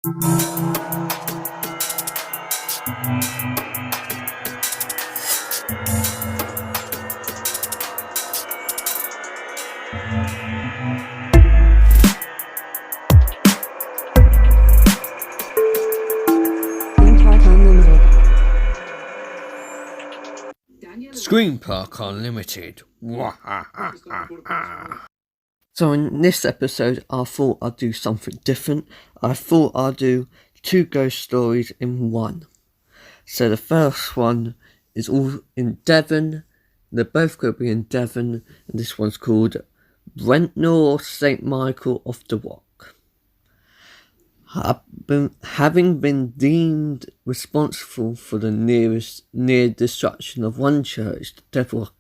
Screen Park Unlimited. So in this episode, I thought I'd do something different. I thought I'd do 2 ghost stories in one. So the first one is all in Devon. They're both going to be in Devon, and this one's called Brentor St. Michael of the Walk. Having been deemed responsible for the near destruction of one church, the devil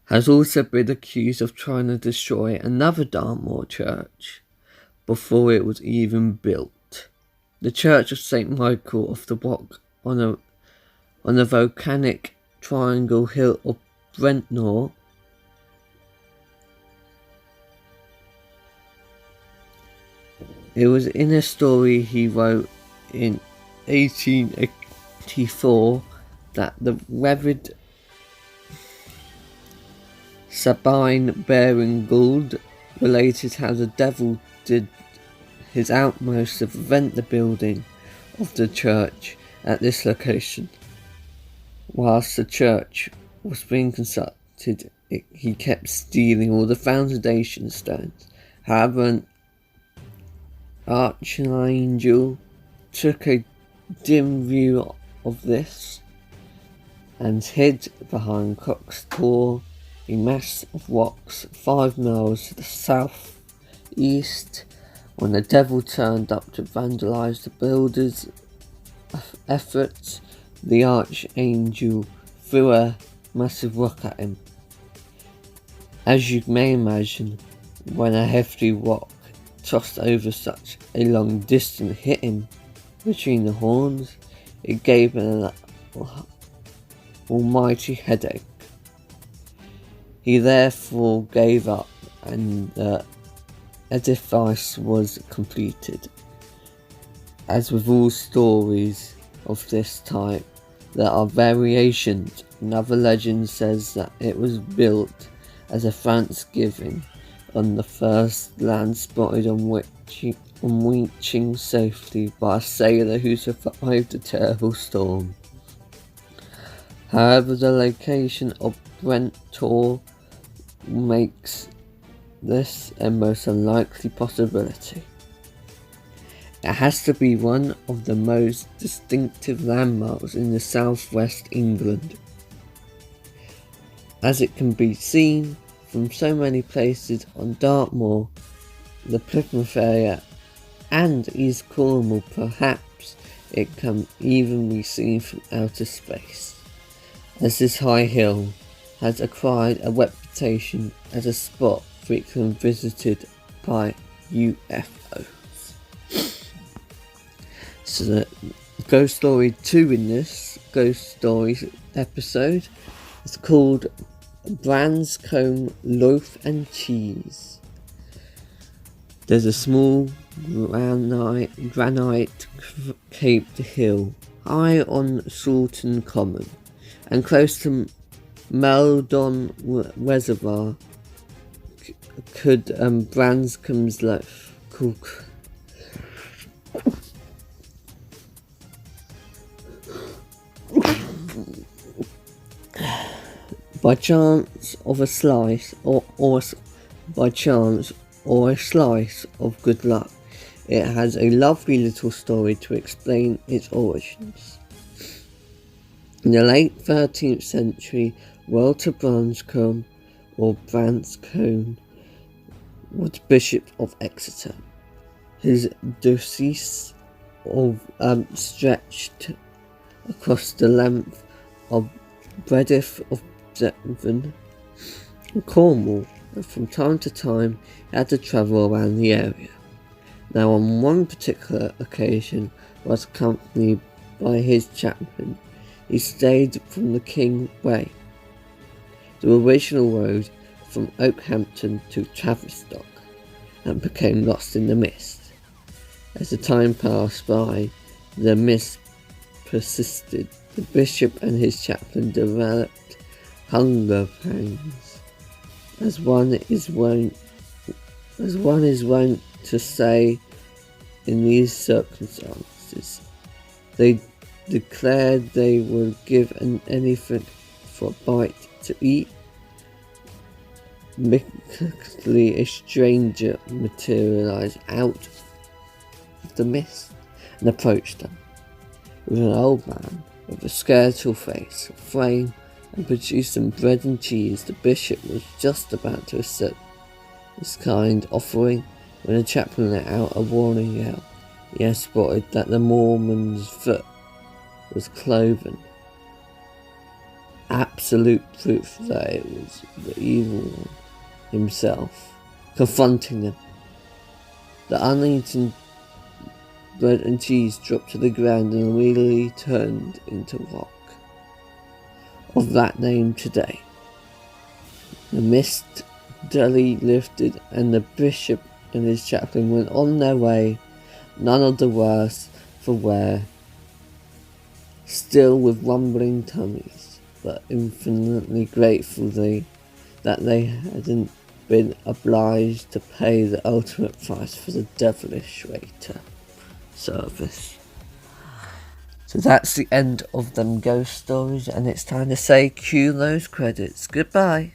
has also been accused of trying to destroy another Dartmoor church before it was even built. The Church of St. Michael of the Walk on a volcanic triangle hill of Brentor It was in a story he wrote in 1884 that the Reverend Sabine Baring Gould related how the devil did his utmost to prevent the building of the church at this location. Whilst the church was being constructed, he kept stealing all the foundation stones. However, an archangel took a dim view of this and hid behind Cock's Tor, a mass of rocks 5 miles to the south-east. When the devil turned up to vandalise the builders' efforts, the archangel threw a massive rock at him. As you may imagine, when a hefty rock tossed over such a long distance hit him between the horns, it gave him an almighty headache. He therefore gave up, and the edifice was completed. As with all stories of this type, there are variations. Another legend says that it was built as a thanksgiving on the first land spotted on reaching safety by a sailor who survived a terrible storm. However, the location of Brentor makes this a most unlikely possibility. It has to be one of the most distinctive landmarks in the southwest England, as it can be seen from so many places on Dartmoor, the Plymouth area and East Cornwall. Perhaps it can even be seen from outer space, as this high hill has acquired a reputation as a spot frequently visited by UFOs. So the ghost story 2 in this ghost stories episode is called Branscombe Loaf and Cheese. There's a small granite caped hill high on Salton Common and close to Meldon Reservoir could Branscombe's loaf cook. By chance of a slice or by chance or a slice of good luck, it has a lovely little story to explain its origins. In the late 13th century, Walter Branscombe or Branscombe was Bishop of Exeter. His diocese stretched across the length of breadth of Devon and Cornwall, and from time to time he had to travel around the area. Now on one particular occasion was accompanied by his chaplain. He stayed from the King Way, the original road from Oakhampton to Tavistock, and became lost in the mist. As the time passed by, the mist persisted. The bishop and his chaplain developed hunger pangs, as one is wont to say in these circumstances. They declared they would give anything for a bite to eat. Mythically, a stranger materialized out of the mist and approached them. It was an old man with a skeletal face, a frame, and produced some bread and cheese. The bishop was just about to accept this kind offering when the chaplain let out a warning yell. He had spotted that the Mormon's foot was cloven. Absolute proof that it was the evil one himself confronting them. The uneaten bread and cheese dropped to the ground and immediately turned into rock. Of that name today. The mist dully lifted and the bishop and his chaplain went on their way, none of the worse for wear, still with rumbling tummies, but infinitely grateful that they hadn't been obliged to pay the ultimate price for the devilish waiter service. So that's the end of them ghost stories, and it's time to say cue those credits. Goodbye.